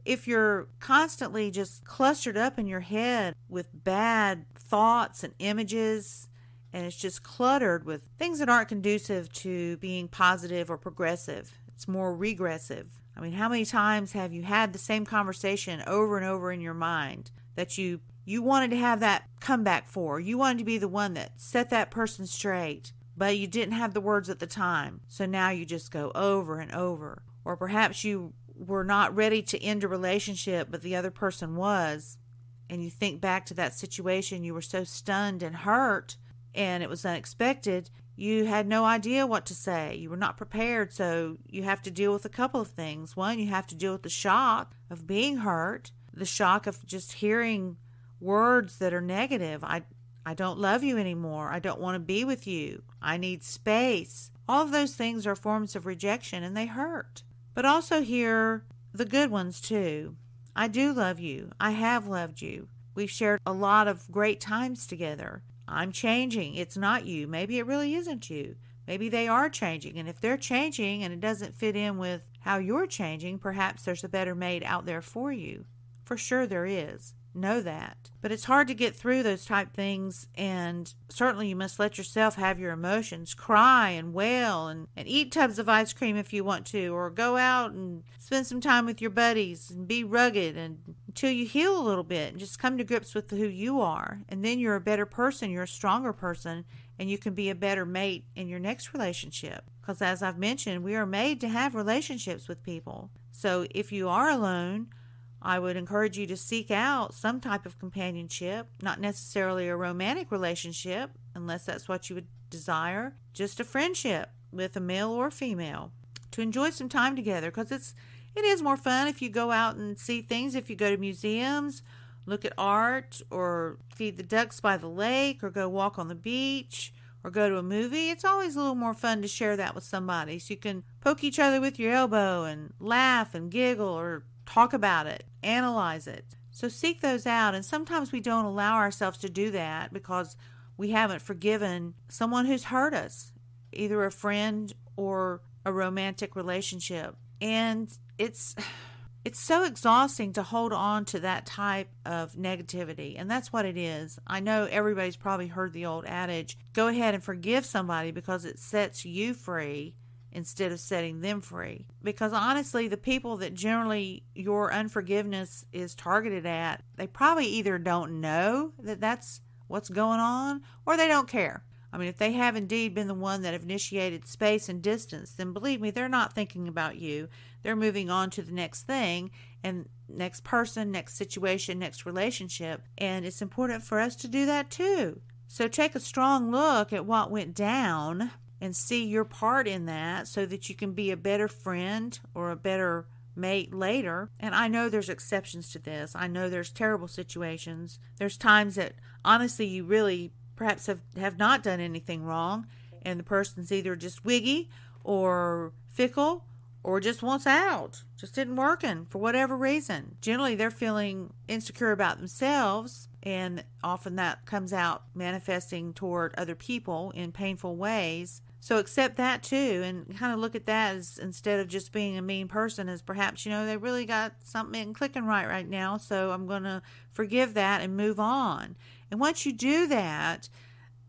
if you're constantly just clustered up in your head with bad thoughts and images, and it's just cluttered with things that aren't conducive to being positive or progressive, it's more regressive. I mean, how many times have you had the same conversation over and over in your mind that you wanted to have that comeback for? You wanted to be the one that set that person straight, but you didn't have the words at the time. So now you just go over and over. Or perhaps you were not ready to end a relationship, but the other person was. And you think back to that situation, you were so stunned and hurt, and it was unexpected. You had no idea what to say. You were not prepared, so you have to deal with a couple of things. One, you have to deal with the shock of being hurt, the shock of just hearing words that are negative. I don't love you anymore. I don't want to be with you. I need space. All of those things are forms of rejection, and they hurt. But also hear the good ones too. I do love you. I have loved you. We've shared a lot of great times together. I'm changing. It's not you. Maybe it really isn't you. Maybe they are changing. And if they're changing and it doesn't fit in with how you're changing, perhaps there's a better mate out there for you. For sure there is. Know that. But it's hard to get through those type things, and certainly you must let yourself have your emotions. Cry and wail and eat tubs of ice cream if you want to, or go out and spend some time with your buddies and be rugged until you heal a little bit and just come to grips with who you are. And then you're a better person, you're a stronger person, and you can be a better mate in your next relationship. Because as I've mentioned, we are made to have relationships with people. So if you are alone, I would encourage you to seek out some type of companionship, not necessarily a romantic relationship, unless that's what you would desire, just a friendship with a male or female to enjoy some time together, because it is more fun if you go out and see things, if you go to museums, look at art, or feed the ducks by the lake, or go walk on the beach, or go to a movie. It's always a little more fun to share that with somebody, so you can poke each other with your elbow and laugh and giggle, or talk about it, analyze it. So seek those out. And sometimes we don't allow ourselves to do that because we haven't forgiven someone who's hurt us, either a friend or a romantic relationship. And it's so exhausting to hold on to that type of negativity. And that's what it is. I know everybody's probably heard the old adage, go ahead and forgive somebody because it sets you free instead of setting them free. Because honestly, the people that generally your unforgiveness is targeted at, they probably either don't know that that's what's going on, or they don't care. I mean, if they have indeed been the one that have initiated space and distance, then believe me, they're not thinking about you. They're moving on to the next thing, and next person, next situation, next relationship. And it's important for us to do that too. So take a strong look at what went down and see your part in that, so that you can be a better friend or a better mate later. And I know there's exceptions to this. I know there's terrible situations. There's times that honestly you really perhaps have not done anything wrong, and the person's either just wiggy or fickle or just wants out, just isn't working for whatever reason. Generally they're feeling insecure about themselves, and often that comes out manifesting toward other people in painful ways. So accept that too, and kind of look at that as, instead of just being a mean person, as perhaps, they really got something clicking right now, so I'm going to forgive that and move on. And once you do that,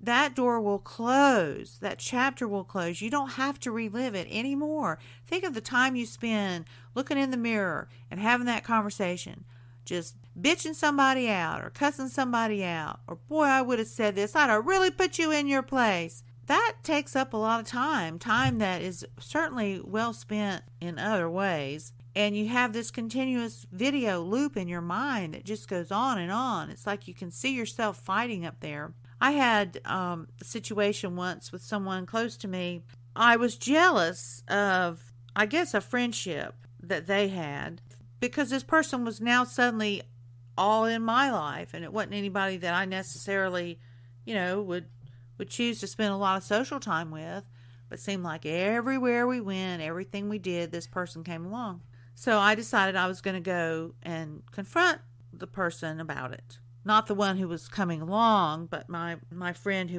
that door will close. That chapter will close. You don't have to relive it anymore. Think of the time you spend looking in the mirror and having that conversation, just bitching somebody out or cussing somebody out, or boy, I would have said this. I'd have really put you in your place. That takes up a lot of time that is certainly well spent in other ways. And you have this continuous video loop in your mind that just goes on and on. It's like you can see yourself fighting up there. I had a situation once with someone close to me. I was jealous of, I guess, a friendship that they had, because this person was now suddenly all in my life, and it wasn't anybody that I necessarily, would choose to spend a lot of social time with, but seemed like everywhere we went, everything we did, this person came along. So I decided I was going to go and confront the person about it. Not the one who was coming along, but my friend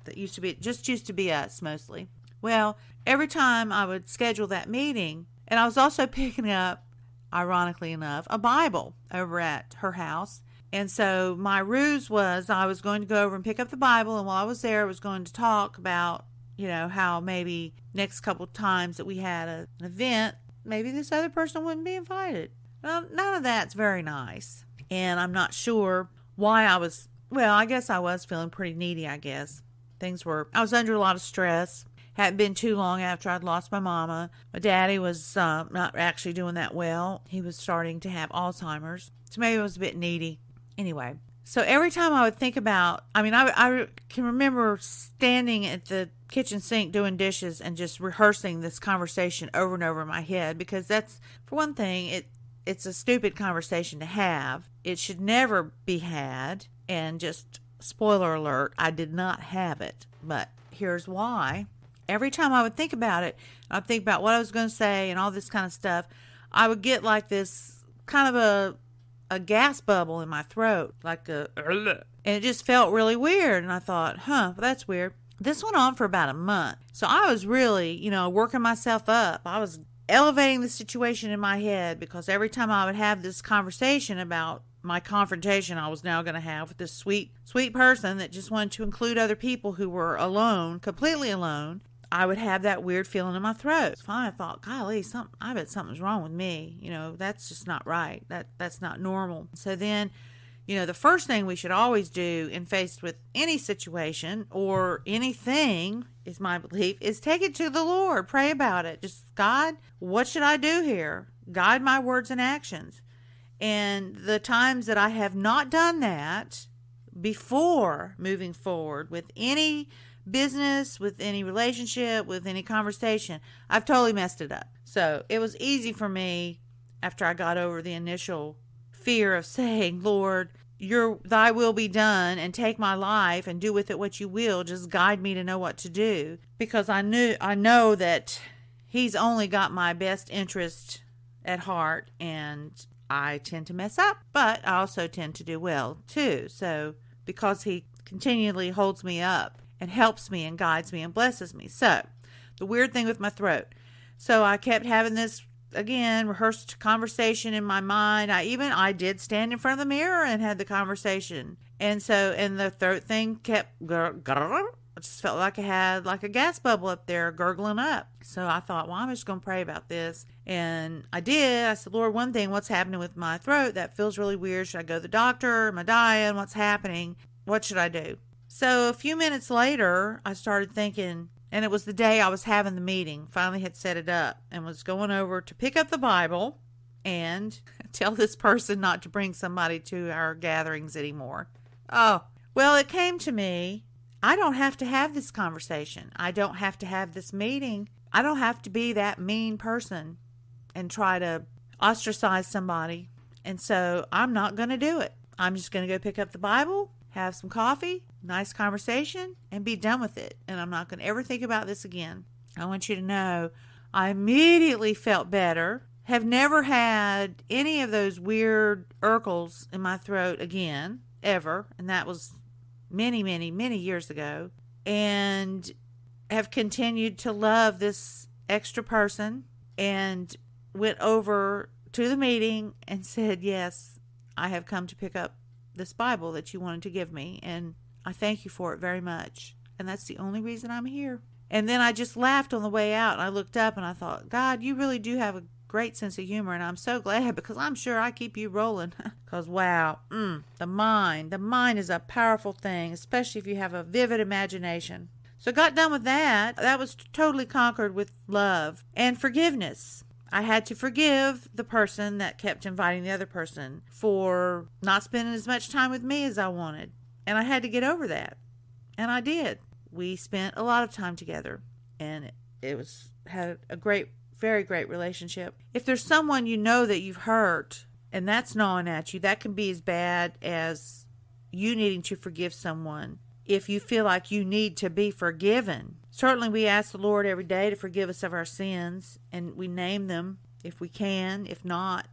that used to be us mostly. Well, every time I would schedule that meeting, and I was also picking up ironically enough, a Bible over at her house. And so my ruse was I was going to go over and pick up the Bible, and while I was there, I was going to talk about, how maybe next couple times that we had an event, maybe this other person wouldn't be invited. Well, none of that's very nice. And I'm not sure why I guess I was feeling pretty needy, I guess. I was under a lot of stress. Hadn't been too long after I'd lost my mama. My daddy was not actually doing that well. He was starting to have Alzheimer's. So maybe I was a bit needy. Anyway, so every time I would think about, I can remember standing at the kitchen sink doing dishes and just rehearsing this conversation over and over in my head, because that's, for one thing, it's a stupid conversation to have. It should never be had. And just spoiler alert, I did not have it. But here's why. Every time I would think about it, I'd think about what I was going to say and all this kind of stuff, I would get like this kind of a gas bubble in my throat, and it just felt really weird. And I thought, well, that's weird. This went on for about a month. So I was really, working myself up. I was elevating the situation in my head, because every time I would have this conversation about my confrontation I was now going to have with this sweet person that just wanted to include other people who were alone, completely alone, I would have that weird feeling in my throat. Finally, I thought, golly, I bet something's wrong with me. That's just not right. That's not normal. So then, the first thing we should always do in faced with any situation or anything, is my belief, is take it to the Lord. Pray about it. Just, God, what should I do here? Guide my words and actions. And the times that I have not done that before moving forward with any business, with any relationship, with any conversation, I've totally messed it up. So it was easy for me, after I got over the initial fear of saying, Lord, thy will be done, and take my life and do with it what you will. Just guide me to know what to do, because I know that he's only got my best interest at heart, and I tend to mess up, but I also tend to do well too. So because he continually holds me up and helps me and guides me and blesses me. So the weird thing with my throat. So I kept having this, again, rehearsed conversation in my mind. I did stand in front of the mirror and had the conversation. And the throat thing kept, I just felt like I had like a gas bubble up there gurgling up. So I thought, well, I'm just going to pray about this. And I did. I said, Lord, one thing, what's happening with my throat? That feels really weird. Should I go to the doctor? Am I dying? What's happening? What should I do? So a few minutes later, I started thinking, and it was the day I was having the meeting, finally had set it up, and was going over to pick up the Bible and tell this person not to bring somebody to our gatherings anymore. Oh, well, it came to me, I don't have to have this conversation. I don't have to have this meeting. I don't have to be that mean person and try to ostracize somebody. And so I'm not going to do it. I'm just going to go pick up the Bible, have some coffee, nice conversation, and be done with it. And I'm not going to ever think about this again. I want you to know I immediately felt better, have never had any of those weird urkles in my throat again, ever. And that was many, many, many years ago. And have continued to love this extra person, and went over to the meeting and said, yes, I have come to pick up this Bible that you wanted to give me, and I thank you for it very much. And that's the only reason I'm here. And then I just laughed on the way out, and I looked up and I thought, God, you really do have a great sense of humor, and I'm so glad, because I'm sure I keep you rolling. Because wow, the mind is a powerful thing, especially if you have a vivid imagination. So got done with that. That was totally conquered with love and forgiveness. I had to forgive the person that kept inviting the other person for not spending as much time with me as I wanted. And I had to get over that. And I did. We spent a lot of time together. And had a very great relationship. If there's someone you know that you've hurt and that's gnawing at you, that can be as bad as you needing to forgive someone. If you feel like you need to be forgiven. Certainly we ask the Lord every day to forgive us of our sins, and we name them if we can. If not,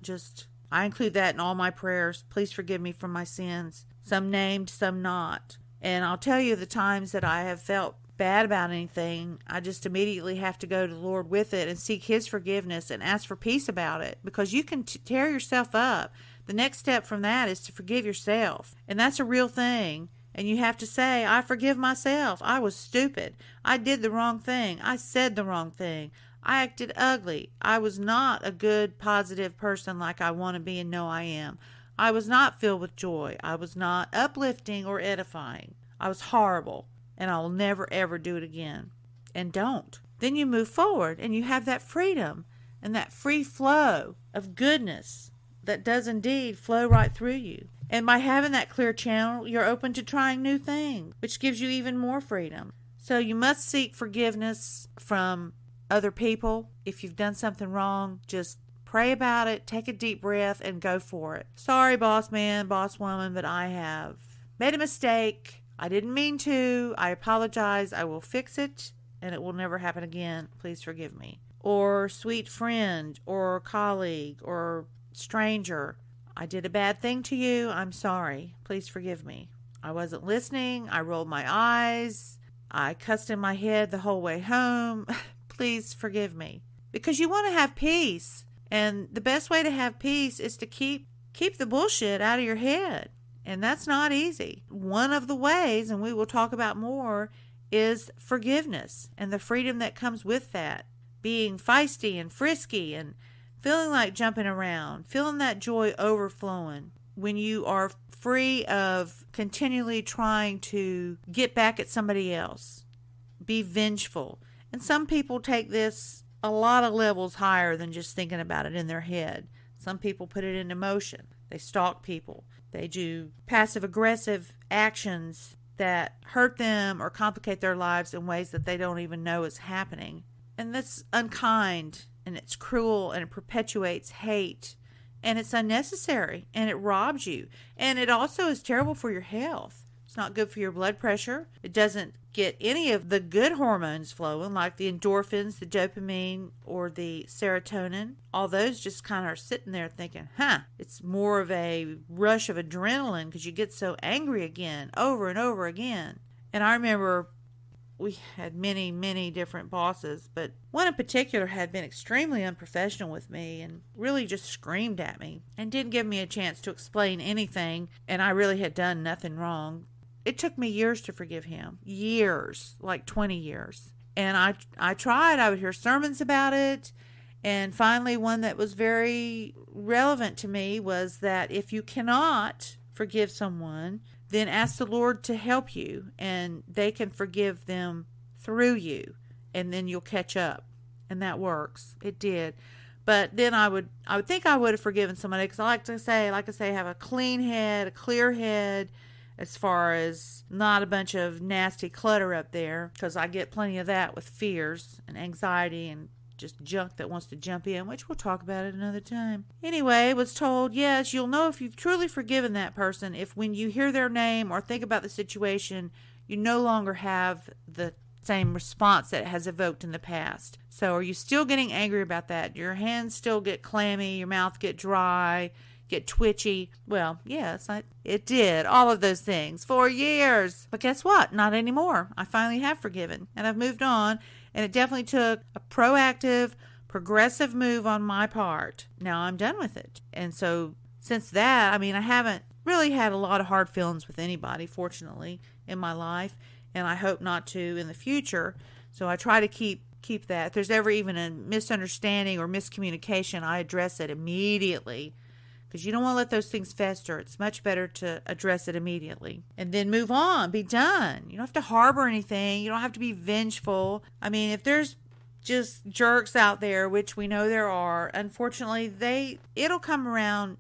I include that in all my prayers. Please forgive me for my sins. Some named, some not. And I'll tell you the times that I have felt bad about anything, I just immediately have to go to the Lord with it and seek His forgiveness and ask for peace about it, because you can tear yourself up. The next step from that is to forgive yourself. And that's a real thing. And you have to say, I forgive myself. I was stupid. I did the wrong thing. I said the wrong thing. I acted ugly. I was not a good, positive person like I want to be and know I am. I was not filled with joy. I was not uplifting or edifying. I was horrible. And I will never, ever do it again. And don't. Then you move forward and you have that freedom and that free flow of goodness that does indeed flow right through you. And by having that clear channel, you're open to trying new things, which gives you even more freedom. So you must seek forgiveness from other people. If you've done something wrong, just pray about it, take a deep breath, and go for it. Sorry, boss man, boss woman, but I have made a mistake. I didn't mean to. I apologize. I will fix it, and it will never happen again. Please forgive me. Or sweet friend, or colleague, or stranger, I did a bad thing to you. I'm sorry. Please forgive me. I wasn't listening. I rolled my eyes. I cussed in my head the whole way home. Please forgive me. Because you want to have peace. And the best way to have peace is to keep the bullshit out of your head. And that's not easy. One of the ways, and we will talk about more, is forgiveness and the freedom that comes with that. Being feisty and frisky and feeling like jumping around, feeling that joy overflowing when you are free of continually trying to get back at somebody else. Be vengeful. And some people take this a lot of levels higher than just thinking about it in their head. Some people put it into motion. They stalk people. They do passive-aggressive actions that hurt them or complicate their lives in ways that they don't even know is happening. And that's unkind. And it's cruel, and it perpetuates hate, and it's unnecessary, and it robs you. And it also is terrible for your health. It's not good for your blood pressure. It doesn't get any of the good hormones flowing, like the endorphins, the dopamine, or the serotonin. All those just kind of are sitting there thinking, it's more of a rush of adrenaline because you get so angry again, over and over again. And I remember we had many, many different bosses, but one in particular had been extremely unprofessional with me and really just screamed at me and didn't give me a chance to explain anything, and I really had done nothing wrong. It took me years to forgive him. Years, like 20 years. And I tried. I would hear sermons about it, and finally one that was very relevant to me was that if you cannot forgive someone, then ask the Lord to help you, and they can forgive them through you, and then you'll catch up. And that works. It did. But then I would think I would have forgiven somebody, because I like I say, have a clean head, a clear head, as far as not a bunch of nasty clutter up there, because I get plenty of that with fears and anxiety and just junk that wants to jump in, which we'll talk about at another time. Anyway, was told, yes, you'll know if you've truly forgiven that person if when you hear their name or think about the situation, you no longer have the same response that it has evoked in the past. So are you still getting angry about that? Your hands still get clammy, your mouth get dry, get twitchy? Well, yes, it did. All of those things for years. But guess what? Not anymore. I finally have forgiven, and I've moved on. And it definitely took a proactive, progressive move on my part. Now I'm done with it. And so since that, I haven't really had a lot of hard feelings with anybody, fortunately, in my life. And I hope not to in the future. So I try to keep that. If there's ever even a misunderstanding or miscommunication, I address it immediately. Because you don't want to let those things fester. It's much better to address it immediately. And then move on. Be done. You don't have to harbor anything. You don't have to be vengeful. If there's just jerks out there, which we know there are, unfortunately, it'll come around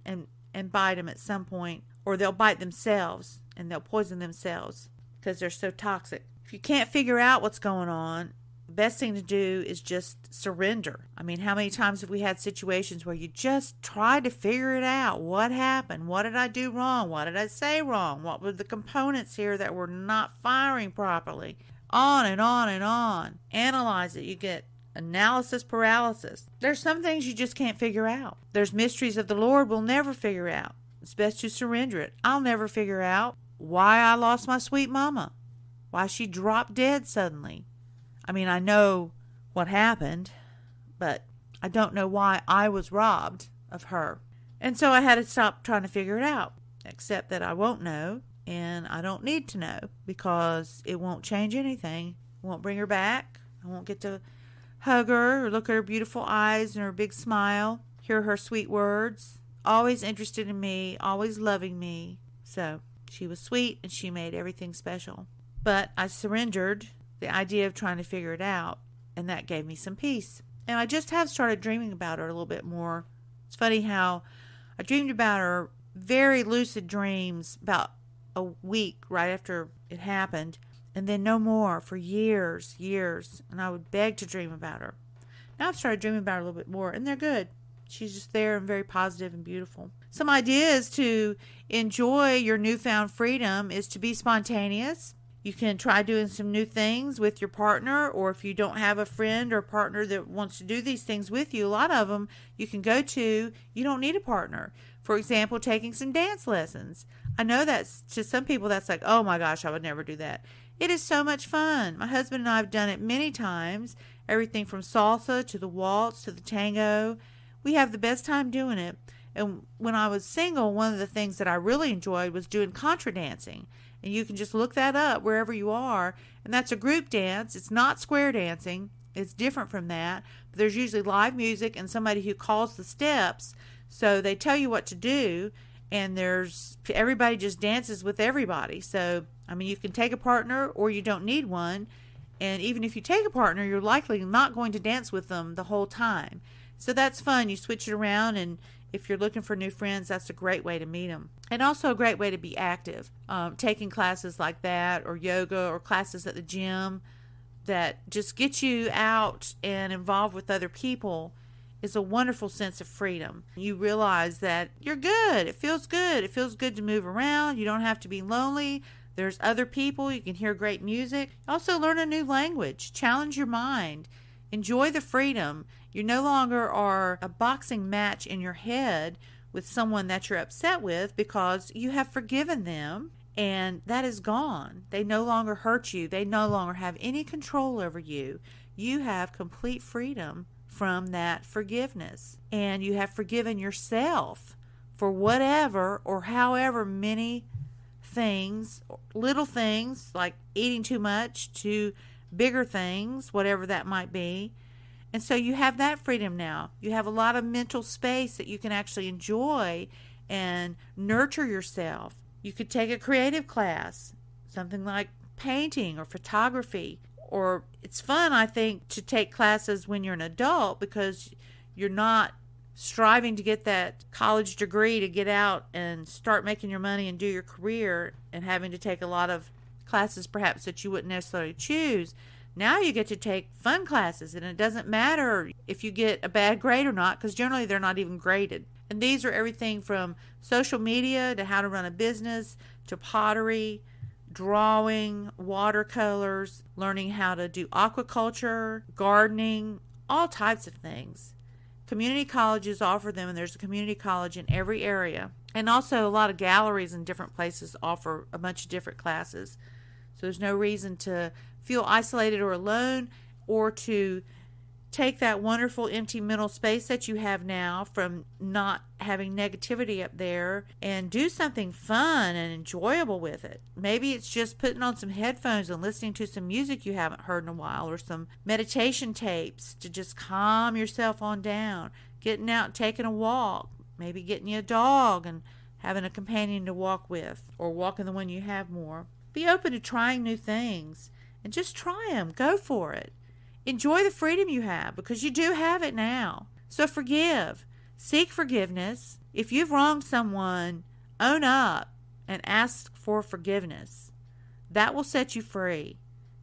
and bite them at some point. Or they'll bite themselves and they'll poison themselves because they're so toxic. If you can't figure out what's going on, the best thing to do is just surrender. How many times have we had situations where you just try to figure it out? What happened? What did I do wrong? What did I say wrong? What were the components here that were not firing properly? On and on and on. Analyze it. You get analysis paralysis. There's some things you just can't figure out. There's mysteries of the Lord we'll never figure out. It's best to surrender it. I'll never figure out why I lost my sweet mama. why she dropped dead suddenly. I mean, I know what happened, but I don't know why I was robbed of her. And so I had to stop trying to figure it out, except that I won't know, and I don't need to know, because it won't change anything. It won't bring her back. I won't get to hug her or look at her beautiful eyes and her big smile, hear her sweet words. Always interested in me, always loving me. So she was sweet, and she made everything special. But I surrendered the idea of trying to figure it out, and that gave me some peace. And I just have started dreaming about her a little bit more. It's funny how I dreamed about her, very lucid dreams, about a week right after it happened, and then no more for years, and I would beg to dream about her. Now I've started dreaming about her a little bit more, and they're good. She's just there and very positive and beautiful. Some ideas to enjoy your newfound freedom is to be spontaneous. You can try doing some new things with your partner, or if you don't have a friend or partner that wants to do these things with you, a lot of them you can go to. You don't need a partner. For example, taking some dance lessons. I know that's, to some people, that's like, oh my gosh, I would never do that. It is so much fun. My husband and I have done it many times. Everything from salsa to the waltz to the tango. We have the best time doing it. And when I was single, one of the things that I really enjoyed was doing contra dancing. And you can just look that up wherever you are. And that's a group dance. It's not square dancing. It's different from that. But there's usually live music and somebody who calls the steps. So they tell you what to do. And everybody just dances with everybody. So, I mean, you can take a partner or you don't need one. And even if you take a partner, you're likely not going to dance with them the whole time. So that's fun. You switch it around, and if you're looking for new friends, that's a great way to meet them. And also a great way to be active. Taking classes like that, or yoga, or classes at the gym that just get you out and involved with other people is a wonderful sense of freedom. You realize that you're good. It feels good. It feels good to move around. You don't have to be lonely. There's other people. You can hear great music. Also learn a new language. Challenge your mind. Enjoy the freedom. You no longer are a boxing match in your head with someone that you're upset with, because you have forgiven them and that is gone. They no longer hurt you. They no longer have any control over you. You have complete freedom from that forgiveness, and you have forgiven yourself for whatever or however many things, little things like eating too much, to bigger things, whatever that might be. And so you have that freedom now. You have a lot of mental space that you can actually enjoy and nurture yourself. You could take a creative class, something like painting or photography. Or it's fun, I think, to take classes when you're an adult, because you're not striving to get that college degree to get out and start making your money and do your career, and having to take a lot of classes perhaps that you wouldn't necessarily choose. Now you get to take fun classes, and it doesn't matter if you get a bad grade or not, because generally they're not even graded. And these are everything from social media to how to run a business to pottery, drawing, watercolors, learning how to do aquaculture, gardening, all types of things. Community colleges offer them, and there's a community college in every area. And also a lot of galleries in different places offer a bunch of different classes. So there's no reason to feel isolated or alone, or to take that wonderful empty mental space that you have now from not having negativity up there, and do something fun and enjoyable with it. Maybe it's just putting on some headphones and listening to some music you haven't heard in a while, or some meditation tapes to just calm yourself on down. Getting out and taking a walk. Maybe getting you a dog and having a companion to walk with, or walking the one you have more. Be open to trying new things, and just try them. Go for it. Enjoy the freedom you have, because you do have it now. So forgive. Seek forgiveness. If you've wronged someone, own up and ask for forgiveness. That will set you free.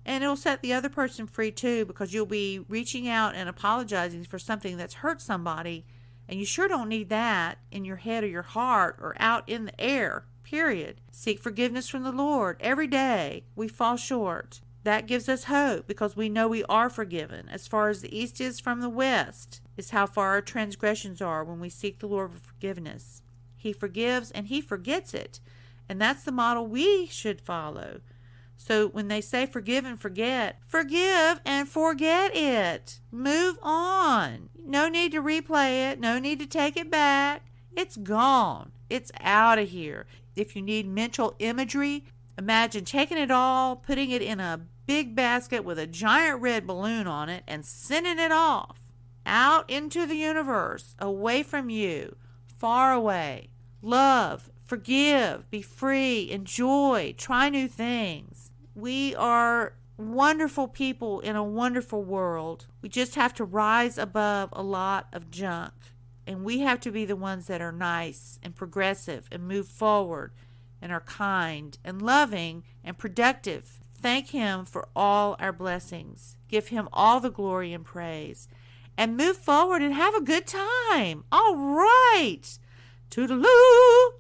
And it will set the other person free too, because you'll be reaching out and apologizing for something that's hurt somebody, and you sure don't need that in your head or your heart or out in the air, period. Seek forgiveness from the Lord every day. We fall short. That gives us hope, because we know we are forgiven. As far as the east is from the west is how far our transgressions are when we seek the Lord for forgiveness. He forgives and He forgets it. And that's the model we should follow. So when they say forgive and forget it. Move on. No need to replay it. No need to take it back. It's gone. It's out of here. If you need mental imagery, imagine taking it all, putting it in a big basket with a giant red balloon on it, and sending it off out into the universe, away from you, far away. Love, forgive, be free, enjoy, try new things. We are wonderful people in a wonderful world. We just have to rise above a lot of junk. And we have to be the ones that are nice and progressive and move forward and are kind and loving and productive. Thank Him for all our blessings. Give Him all the glory and praise. And move forward and have a good time. All right. Toodaloo.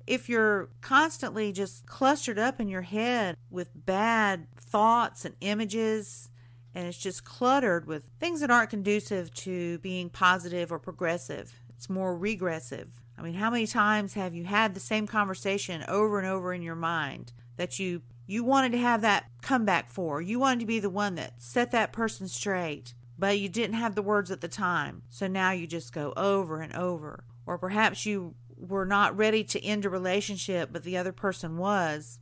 If you're constantly just clustered up in your head with bad thoughts and images, and it's just cluttered with things that aren't conducive to being positive or progressive, it's more regressive. I mean, how many times have you had the same conversation over and over in your mind that you wanted to have that comeback for? You wanted to be the one that set that person straight, but you didn't have the words at the time. So now you just go over and over. Or perhaps you were not ready to end a relationship, but the other person was,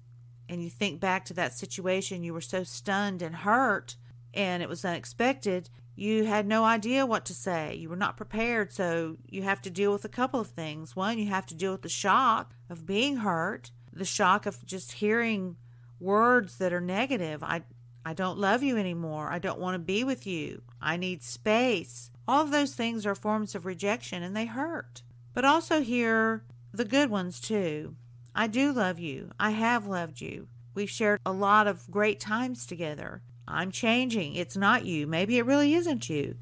and you think back to that situation, you were so stunned and hurt, and it was unexpected, you had no idea what to say. You were not prepared, so you have to deal with a couple of things. One, you have to deal with the shock of being hurt, the shock of just hearing words that are negative. I don't love you anymore. I don't want to be with you. I need space. All of those things are forms of rejection, and they hurt. But also hear the good ones too. I do love you. I have loved you. We've shared a lot of great times together. I'm changing. It's not you. Maybe it really isn't you.